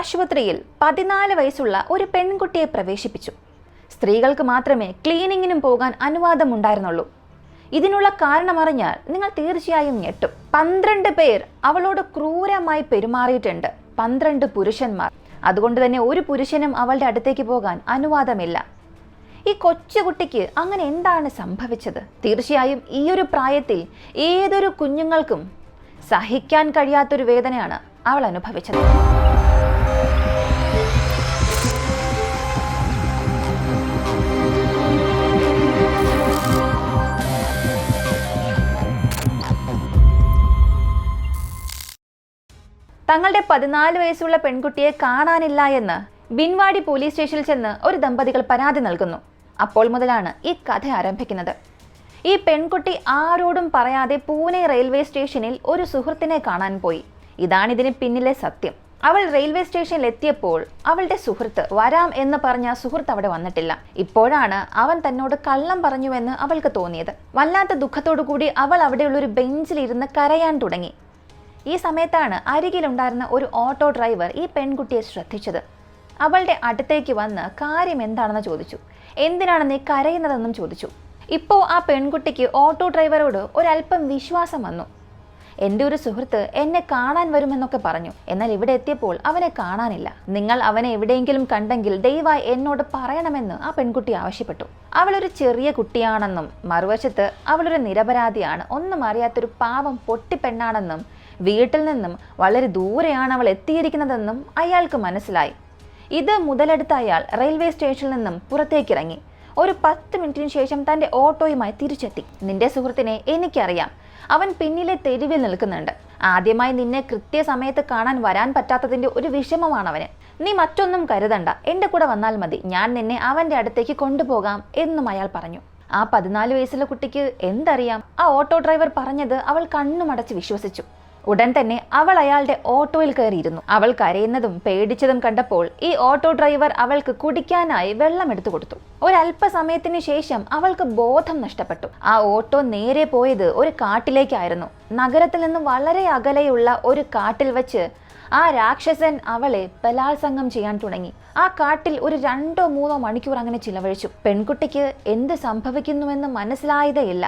ആശുപത്രിയിൽ 14 വയസ്സുള്ള ഒരു പെൺകുട്ടിയെ പ്രവേശിപ്പിച്ചു. സ്ത്രീകൾക്ക് മാത്രമേ ക്ലീനിങ്ങിനും പോകാൻ അനുവാദമുണ്ടായിരുന്നുള്ളൂ. ഇതിനുള്ള കാരണമറിഞ്ഞാൽ നിങ്ങൾ തീർച്ചയായും ഞെട്ടും. 12 പേർ അവളോട് ക്രൂരമായി പെരുമാറിയിട്ടുണ്ട്. 12 പുരുഷന്മാർ. അതുകൊണ്ട് തന്നെ ഒരു പുരുഷനും അവളുടെ അടുത്തേക്ക് പോകാൻ അനുവാദമില്ല. ഈ കൊച്ചുകുട്ടിക്ക് അങ്ങനെ എന്താണ് സംഭവിച്ചത്? തീർച്ചയായും ഈ ഒരു പ്രായത്തിൽ ഏതൊരു കുഞ്ഞുങ്ങൾക്കും സഹിക്കാൻ കഴിയാത്തൊരു വേദനയാണ് അവൾ അനുഭവിച്ചത്. തങ്ങളുടെ 14 വയസ്സുള്ള പെൺകുട്ടിയെ കാണാനില്ല എന്ന് ബിൻവാടി പോലീസ് സ്റ്റേഷനിൽ ചെന്ന് ഒരു ദമ്പതികൾ പരാതി നൽകുന്നു. അപ്പോൾ മുതലാണ് ഈ കഥ ആരംഭിക്കുന്നത്. ഈ പെൺകുട്ടി ആരോടും പറയാതെ പൂനെ റെയിൽവേ സ്റ്റേഷനിൽ ഒരു സുഹൃത്തിനെ കാണാൻ പോയി. ഇതാണിതിന് പിന്നിലെ സത്യം. അവൾ റെയിൽവേ സ്റ്റേഷനിൽ എത്തിയപ്പോൾ അവളുടെ സുഹൃത്ത് വരാം എന്ന് പറഞ്ഞ സുഹൃത്ത് അവിടെ വന്നിട്ടില്ല. ഇപ്പോഴാണ് അവൻ തന്നോട് കള്ളം പറഞ്ഞുവെന്ന് അവൾക്ക് തോന്നിയത്. വല്ലാത്ത ദുഃഖത്തോടു കൂടി അവൾ അവിടെയുള്ളൊരു ബെഞ്ചിലിരുന്ന് കരയാൻ തുടങ്ങി. ഈ സമയത്താണ് അരികിലുണ്ടായിരുന്ന ഒരു ഓട്ടോ ഡ്രൈവർ ഈ പെൺകുട്ടിയെ ശ്രദ്ധിച്ചത്. അവളുടെ അടുത്തേക്ക് വന്ന് കാര്യം എന്താണെന്ന് ചോദിച്ചു. എന്തിനാണ് നീ കരയുന്നതെന്നും ചോദിച്ചു. ഇപ്പോൾ ആ പെൺകുട്ടിക്ക് ഓട്ടോ ഡ്രൈവറോട് ഒരല്പം വിശ്വാസം വന്നു. എൻ്റെ ഒരു സുഹൃത്ത് എന്നെ കാണാൻ വരുമെന്നൊക്കെ പറഞ്ഞു. എന്നാൽ ഇവിടെ എത്തിയപ്പോൾ അവനെ കാണാനില്ല. നിങ്ങൾ അവനെ എവിടെയെങ്കിലും കണ്ടെങ്കിൽ ദയവായി എന്നോട് പറയണമെന്ന് ആ പെൺകുട്ടി ആവശ്യപ്പെട്ടു. അവളൊരു ചെറിയ കുട്ടിയാണെന്നും മറുവശത്ത് അവളൊരു നിരപരാധിയാണ്, ഒന്നും അറിയാത്തൊരു പാവം പൊട്ടിപ്പെണ്ണാണെന്നും വീട്ടിൽ നിന്നും വളരെ ദൂരെയാണ് അവൾ എത്തിയിരിക്കുന്നതെന്നും അയാൾക്ക് മനസ്സിലായി. ഇത് മുതലെടുത്ത അയാൾ റെയിൽവേ സ്റ്റേഷനിൽ നിന്നും പുറത്തേക്കിറങ്ങി. ഒരു 10 മിനിറ്റിന് ശേഷം തൻ്റെ ഓട്ടോയുമായി തിരിച്ചെത്തി. നിന്റെ സുഹൃത്തിനെ എനിക്കറിയാം, അവൻ പിന്നിലെ തെരുവിൽ നിൽക്കുന്നുണ്ട്. ആദ്യമായി നിന്നെ കൃത്യസമയത്ത് കാണാൻ വരാൻ പറ്റാത്തതിൻ്റെ ഒരു വിഷമമാണവന്. നീ മറ്റൊന്നും കരുതണ്ട, എൻ്റെ കൂടെ വന്നാൽ മതി, ഞാൻ നിന്നെ അവൻ്റെ അടുത്തേക്ക് കൊണ്ടുപോകാം എന്നും അയാൾ പറഞ്ഞു. ആ 14 വയസ്സുള്ള കുട്ടിക്ക് എന്തറിയാം? ആ ഓട്ടോ ഡ്രൈവർ പറഞ്ഞത് അവൾ കണ്ണുമടച്ച് വിശ്വസിച്ചു. ഉടൻ തന്നെ അവൾ അയാളുടെ ഓട്ടോയിൽ കയറിയിരുന്നു. അവൾ കരയുന്നതും പേടിച്ചതും കണ്ടപ്പോൾ ഈ ഓട്ടോ ഡ്രൈവർ അവൾക്ക് കുടിക്കാനായി വെള്ളം എടുത്തു കൊടുത്തു. ഒരല്പസമയത്തിന് ശേഷം അവൾക്ക് ബോധം നഷ്ടപ്പെട്ടു. ആ ഓട്ടോ നേരെ പോയത് ഒരു കാട്ടിലേക്കായിരുന്നു. നഗരത്തിൽ നിന്ന് വളരെ അകലെയുള്ള ഒരു കാട്ടിൽ വെച്ച് ആ രാക്ഷസൻ അവളെ ബലാത്സംഗം ചെയ്യാൻ തുടങ്ങി. ആ കാട്ടിൽ ഒരു 2-3 മണിക്കൂർ അങ്ങനെ ചിലവഴിച്ചു. പെൺകുട്ടിക്ക് എന്ത് സംഭവിക്കുന്നുവെന്ന് മനസ്സിലായതേയില്ല.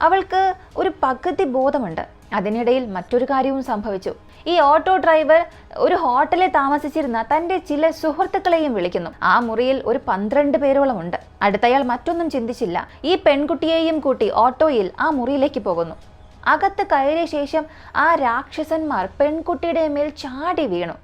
അവൾക്ക് ഒരു പകുതി ബോധമുണ്ട്. അതിനിടയിൽ മറ്റൊരു കാര്യവും സംഭവിച്ചു. ഈ ഓട്ടോ ഡ്രൈവർ ഒരു ഹോട്ടലിൽ താമസിച്ചിരുന്ന തൻ്റെ ചില സുഹൃത്തുക്കളെയും വിളിക്കുന്നു. ആ മുറിയിൽ ഒരു 12 പേരോളം ഉണ്ട്. അടുത്തയാൾ മറ്റൊന്നും ചിന്തിച്ചില്ല. ഈ പെൺകുട്ടിയെയും കൂട്ടി ഓട്ടോയിൽ ആ മുറിയിലേക്ക് പോകുന്നു. അകത്ത് കയറിയ ശേഷം ആ രാക്ഷസന്മാർ പെൺകുട്ടിയുടെ മേൽ ചാടി വീണു.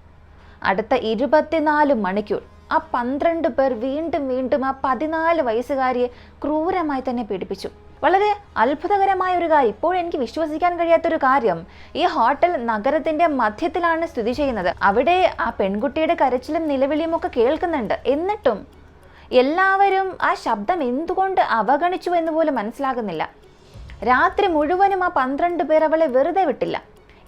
അടുത്ത 24 മണിക്കൂർ ആ 12 പേർ വീണ്ടും വീണ്ടും ആ 14 വയസ്സുകാരിയെ ക്രൂരമായി തന്നെ പീഡിപ്പിച്ചു. വളരെ അത്ഭുതകരമായ ഒരു കാര്യം, ഇപ്പോൾ എനിക്ക് വിശ്വസിക്കാൻ കഴിയാത്തൊരു കാര്യം, ഈ ഹോട്ടൽ നഗരത്തിന്റെ മധ്യത്തിലാണ് സ്ഥിതി ചെയ്യുന്നത്. അവിടെ ആ പെൺകുട്ടിയുടെ കരച്ചിലും നിലവിളിയും ഒക്കെ കേൾക്കുന്നുണ്ട്. എന്നിട്ടും എല്ലാവരും ആ ശബ്ദം എന്തുകൊണ്ട് അവഗണിച്ചു എന്ന് പോലും മനസ്സിലാകുന്നില്ല. രാത്രി മുഴുവനും ആ 12 പേർ അവളെ വെറുതെ വിട്ടില്ല.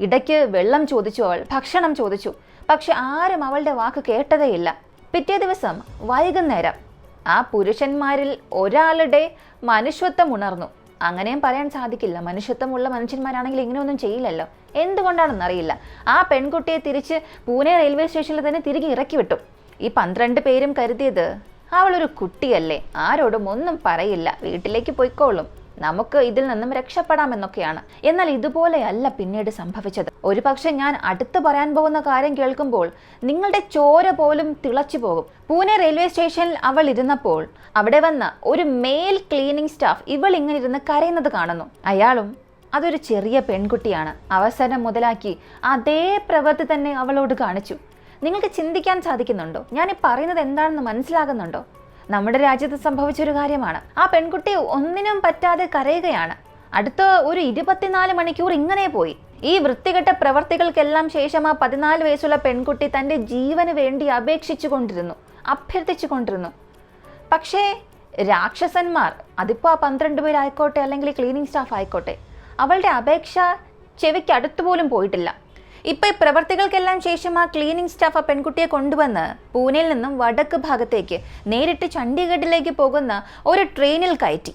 ഇടയ്ക്ക് വെള്ളം ചോദിച്ചു, അവൾ ഭക്ഷണം ചോദിച്ചു. പക്ഷെ ആരും അവളുടെ വാക്ക് കേട്ടതേയില്ല. പിറ്റേ ദിവസം വൈകുന്നേരം ആ പുരുഷന്മാരിൽ ഒരാളുടെ മനുഷ്യത്വം ഉണർന്നു. അങ്ങനെയും പറയാൻ സാധിക്കില്ല. മനുഷ്യത്വമുള്ള മനുഷ്യന്മാരാണെങ്കിൽ ഇങ്ങനെയൊന്നും ചെയ്യില്ലല്ലോ. എന്തുകൊണ്ടാണെന്നറിയില്ല. ആ പെൺകുട്ടിയെ തിരിച്ച് പൂനെ റെയിൽവേ സ്റ്റേഷനിൽ തന്നെ തിരികെ ഇറക്കി വിട്ടു. ഈ 12 പേരും കരുതിയത് അവളൊരു കുട്ടിയല്ലേ, ആരോടും ഒന്നും പറയില്ല, വീട്ടിലേക്ക് പോയിക്കോളും, നമുക്ക് ഇതിൽ നിന്നും രക്ഷപ്പെടാമെന്നൊക്കെയാണ്. എന്നാൽ ഇതുപോലെയല്ല പിന്നീട് സംഭവിച്ചത്. ഒരു പക്ഷെ ഞാൻ അടുത്ത് പറയാൻ പോകുന്ന കാര്യം കേൾക്കുമ്പോൾ നിങ്ങളുടെ ചോര പോലും തിളച്ചു പോകും. പൂനെ റെയിൽവേ സ്റ്റേഷനിൽ അവൾ ഇരുന്നപ്പോൾ അവിടെ വന്ന ഒരു മെയിൽ ക്ലീനിങ് സ്റ്റാഫ് ഇവൾ ഇങ്ങനെ ഇരുന്ന് കരയുന്നത് കാണുന്നു. അയാളും അതൊരു ചെറിയ പെൺകുട്ടിയാണ്. അവസരം മുതലാക്കി അതേ പ്രവൃത്തി തന്നെ അവളോട് കാണിച്ചു. നിങ്ങൾക്ക് ചിന്തിക്കാൻ സാധിക്കുന്നുണ്ടോ? ഞാൻ ഈ പറയുന്നത് എന്താണെന്ന് മനസ്സിലാകുന്നുണ്ടോ? നമ്മുടെ രാജ്യത്ത് സംഭവിച്ചൊരു കാര്യമാണ്. ആ പെൺകുട്ടി ഒന്നിനും പറ്റാതെ കരയുകയാണ്. അടുത്ത ഒരു 24 മണിക്കൂർ ഇങ്ങനെ പോയി. ഈ വൃത്തികെട്ട പ്രവർത്തികൾക്കെല്ലാം ശേഷം ആ 14 വയസ്സുള്ള പെൺകുട്ടി തൻ്റെ ജീവന് വേണ്ടി അഭ്യർത്ഥിച്ചു കൊണ്ടിരുന്നു. പക്ഷേ രാക്ഷസന്മാർ, അതിപ്പോൾ ആ 12 പേരായിക്കോട്ടെ അല്ലെങ്കിൽ ക്ലീനിങ് സ്റ്റാഫ് ആയിക്കോട്ടെ, അവളുടെ അപേക്ഷ ചെവിക്ക് അടുത്തുപോലും പോയിട്ടില്ല. ഇപ്പൊ ഈ പ്രവർത്തികൾക്കെല്ലാം ശേഷം ആ ക്ലീനിങ് സ്റ്റാഫ് ആ പെൺകുട്ടിയെ കൊണ്ടുവന്ന് പൂനെയിൽ നിന്നും വടക്ക് ഭാഗത്തേക്ക് നേരിട്ട് ചണ്ഡീഗഡിലേക്ക് പോകുന്ന ഒരു ട്രെയിനിൽ കയറ്റി.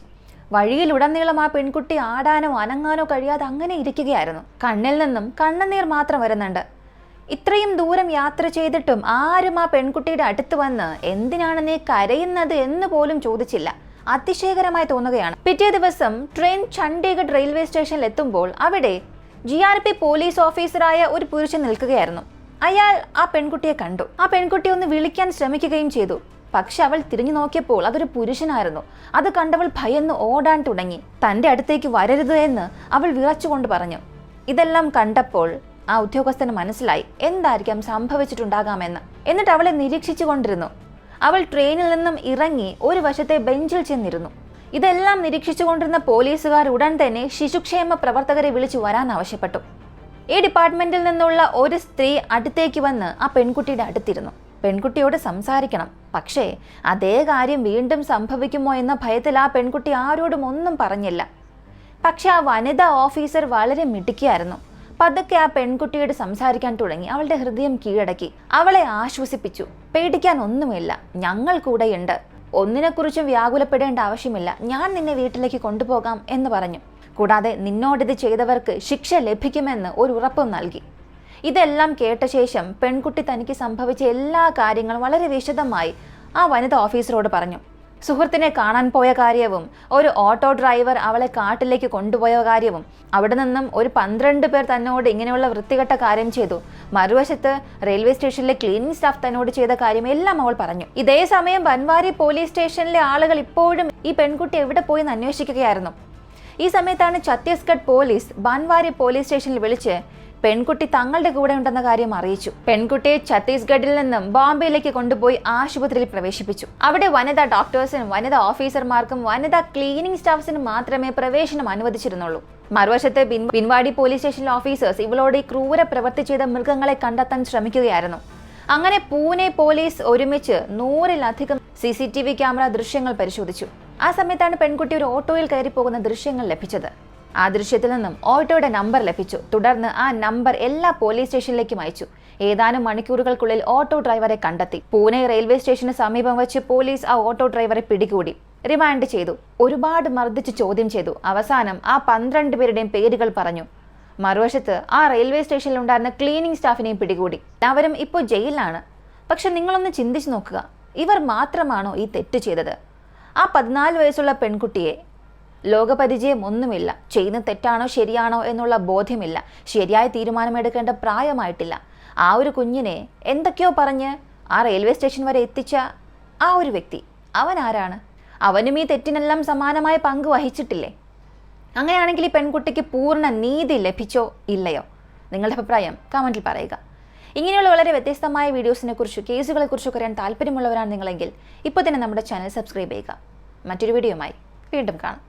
വഴിയിലുടനീളം ആ പെൺകുട്ടി ആടാനോ അനങ്ങാനോ കഴിയാതെ അങ്ങനെ ഇരിക്കുകയായിരുന്നു. കണ്ണിൽ നിന്നും കണ്ണുനീർ മാത്രം വരുന്നുണ്ട്. ഇത്രയും ദൂരം യാത്ര ചെയ്തിട്ടും ആരും ആ പെൺകുട്ടിയുടെ അടുത്ത് വന്ന് എന്തിനാണ് നീ കരയുന്നത് എന്ന് പോലും ചോദിച്ചില്ല. അതിശയകരമായി തോന്നുകയാണ്. പിറ്റേ ദിവസം ട്രെയിൻ ചണ്ഡീഗഡ് റെയിൽവേ സ്റ്റേഷനിൽ എത്തുമ്പോൾ അവിടെ GRP പോലീസ് ഓഫീസറായ ഒരു പുരുഷൻ നിൽക്കുകയായിരുന്നു. അയാൾ ആ പെൺകുട്ടിയെ കണ്ടു. ആ പെൺകുട്ടിയെ ഒന്ന് വിളിക്കാൻ ശ്രമിക്കുകയും ചെയ്തു. പക്ഷെ അവൾ തിരിഞ്ഞു നോക്കിയപ്പോൾ അതൊരു പുരുഷനായിരുന്നു. അത് കണ്ടവൾ ഭയന്ന് ഓടാൻ തുടങ്ങി. തന്റെ അടുത്തേക്ക് വരരുത് എന്ന് അവൾ വിറച്ചുകൊണ്ട് പറഞ്ഞു. ഇതെല്ലാം കണ്ടപ്പോൾ ആ ഉദ്യോഗസ്ഥന് മനസ്സിലായി എന്തായിരിക്കാം സംഭവിച്ചിട്ടുണ്ടാകാമെന്ന്. എന്നിട്ട് അവളെ നിരീക്ഷിച്ചു കൊണ്ടിരുന്നു. അവൾ ട്രെയിനിൽ നിന്നും ഇറങ്ങി ഒരു വശത്തെ ബെഞ്ചിൽ ചെന്നിരുന്നു. ഇതെല്ലാം നിരീക്ഷിച്ചുകൊണ്ടിരുന്ന പോലീസുകാർ ഉടൻ തന്നെ ശിശുക്ഷേമ പ്രവർത്തകരെ വിളിച്ചു വരാൻ ആവശ്യപ്പെട്ടു. ഈ ഡിപ്പാർട്ട്മെന്റിൽ നിന്നുള്ള ഒരു സ്ത്രീ അടുത്തേക്ക് വന്ന് ആ പെൺകുട്ടിയുടെ അടുത്തിരുന്നു. പെൺകുട്ടിയോട് സംസാരിക്കണം. പക്ഷേ അതേ കാര്യം വീണ്ടും സംഭവിക്കുമോ എന്ന ഭയത്തിൽ ആ പെൺകുട്ടി ആരോടും ഒന്നും പറഞ്ഞില്ല. പക്ഷെ ആ വനിതാ ഓഫീസർ വളരെ മിടുക്കിയായിരുന്നു. പതുക്കെ ആ പെൺകുട്ടിയോട് സംസാരിക്കാൻ തുടങ്ങി. അവളുടെ ഹൃദയം കീഴടക്കി. അവളെ ആശ്വസിപ്പിച്ചു. പേടിക്കാൻ ഒന്നുമില്ല, ഞങ്ങൾ കൂടെയുണ്ട്. ഒന്നിനെക്കുറിച്ചും വ്യാകുലപ്പെടേണ്ട ആവശ്യമില്ല. ഞാൻ നിന്നെ വീട്ടിലേക്ക് കൊണ്ടുപോകാം എന്ന് പറഞ്ഞു. കൂടാതെ നിന്നോടിത് ചെയ്തവർക്ക് ശിക്ഷ ലഭിക്കുമെന്ന് ഒരു ഉറപ്പും നൽകി. ഇതെല്ലാം കേട്ട ശേഷം പെൺകുട്ടി തനിക്ക് സംഭവിച്ച എല്ലാ കാര്യങ്ങളും വളരെ വിശദമായി ആ വനിതാ ഓഫീസറോട് പറഞ്ഞു. സുഹൃത്തിനെ കാണാൻ പോയ കാര്യവും ഒരു ഓട്ടോ ഡ്രൈവർ അവളെ കാട്ടിലേക്ക് കൊണ്ടുപോയ കാര്യവും അവിടെ നിന്നും ഒരു 12 പേർ തന്നോട് ഇങ്ങനെയുള്ള വൃത്തികെട്ട കാര്യം ചെയ്തു, മറുവശത്ത് റെയിൽവേ സ്റ്റേഷനിലെ ക്ലീനിങ് സ്റ്റാഫ് തന്നോട് ചെയ്ത കാര്യം എല്ലാം അവൾ പറഞ്ഞു. ഇതേ സമയം ബൻവാരി പോലീസ് സ്റ്റേഷനിലെ ആളുകൾ ഇപ്പോഴും ഈ പെൺകുട്ടി എവിടെ പോയി എന്ന് അന്വേഷിക്കുകയായിരുന്നു. ഈ സമയത്താണ് ഛത്തീസ്ഗഡ് പോലീസ് ബൻവാരി പോലീസ് സ്റ്റേഷനിൽ വിളിച്ച് പെൺകുട്ടി തങ്ങളുടെ കൂടെ ഉണ്ടെന്ന കാര്യം അറിയിച്ചു. പെൺകുട്ടിയെ ഛത്തീസ്ഗഡിൽ നിന്നും ബോംബെയിലേക്ക് കൊണ്ടുപോയി ആശുപത്രിയിൽ പ്രവേശിപ്പിച്ചു. അവിടെ വനിതാ ഡോക്ടേഴ്സിനും വനിതാ ഓഫീസർമാർക്കും വനിതാ ക്ലീനിംഗ് സ്റ്റാഫ്സിനും മാത്രമേ പ്രവേശനം അനുവദിച്ചിരുന്നുള്ളൂ. മറുവശത്തെ ബിൻവാടി പോലീസ് സ്റ്റേഷനിലെ ഓഫീസേഴ്സ് ഇവളോട് ഈ ക്രൂര പ്രവൃത്തി ചെയ്ത മൃഗങ്ങളെ കണ്ടെത്താൻ ശ്രമിക്കുകയായിരുന്നു. അങ്ങനെ പൂനെ പോലീസ് ഒരുമിച്ച് 100-ലധികം CCTV ക്യാമറ ദൃശ്യങ്ങൾ പരിശോധിച്ചു. ആ സമയത്താണ് പെൺകുട്ടി ഒരു ഓട്ടോയിൽ കയറി പോകുന്ന ദൃശ്യങ്ങൾ ലഭിച്ചത്. ആ ദൃശ്യത്തിൽ നിന്നും ഓട്ടോയുടെ നമ്പർ ലഭിച്ചു. തുടർന്ന് ആ നമ്പർ എല്ലാ പോലീസ് സ്റ്റേഷനിലേക്കും അയച്ചു. ഏതാനും മണിക്കൂറുകൾക്കുള്ളിൽ ഓട്ടോ ഡ്രൈവറെ കണ്ടെത്തി. പൂനെ റെയിൽവേ സ്റ്റേഷന് സമീപം വെച്ച് പോലീസ് ആ ഓട്ടോ ഡ്രൈവറെ പിടികൂടി റിമാൻഡ് ചെയ്തു. ഒരുപാട് മർദ്ദിച്ച് ചോദ്യം ചെയ്തു. അവസാനം ആ 12 പേരുടെയും പേരുകൾ പറഞ്ഞു. മറുവശത്ത് ആ റെയിൽവേ സ്റ്റേഷനിൽ ഉണ്ടായിരുന്ന ക്ലീനിംഗ് സ്റ്റാഫിനെയും പിടികൂടി. അവരും ഇപ്പോൾ ജയിലിലാണ്. പക്ഷെ നിങ്ങളൊന്ന് ചിന്തിച്ചു നോക്കുക, ഇവർ മാത്രമാണോ ഈ തെറ്റ് ചെയ്തത്? ആ 14 വയസ്സുള്ള പെൺകുട്ടിയെ ലോകപരിചയം ഒന്നുമില്ല, ചെയ്യുന്ന തെറ്റാണോ ശരിയാണോ എന്നുള്ള ബോധ്യമില്ല, ശരിയായ തീരുമാനമെടുക്കേണ്ട പ്രായമായിട്ടില്ല. ആ ഒരു കുഞ്ഞിനെ എന്തൊക്കെയോ പറഞ്ഞ് ആ റെയിൽവേ സ്റ്റേഷൻ വരെ എത്തിച്ച ആ ഒരു വ്യക്തി, അവൻ ആരാണ്? അവനും ഈ തെറ്റിനെല്ലാം സമാനമായ പങ്ക് വഹിച്ചിട്ടില്ലേ? അങ്ങനെയാണെങ്കിൽ ഈ പെൺകുട്ടിക്ക് പൂർണ്ണ നീതി ലഭിച്ചോ ഇല്ലയോ? നിങ്ങളുടെ അഭിപ്രായം കമൻറ്റിൽ പറയുക. ഇങ്ങനെയുള്ള വളരെ വ്യത്യസ്തമായ വീഡിയോസിനെ കുറിച്ച് കേസുകളെ കുറിച്ചൊക്കെ അറിയാൻ താല്പര്യമുള്ളവരാണ് നിങ്ങളെങ്കിൽ ഇപ്പോൾ തന്നെ നമ്മുടെ ചാനൽ സബ്സ്ക്രൈബ് ചെയ്യുക. മറ്റൊരു വീഡിയോയുമായി വീണ്ടും കാണാം.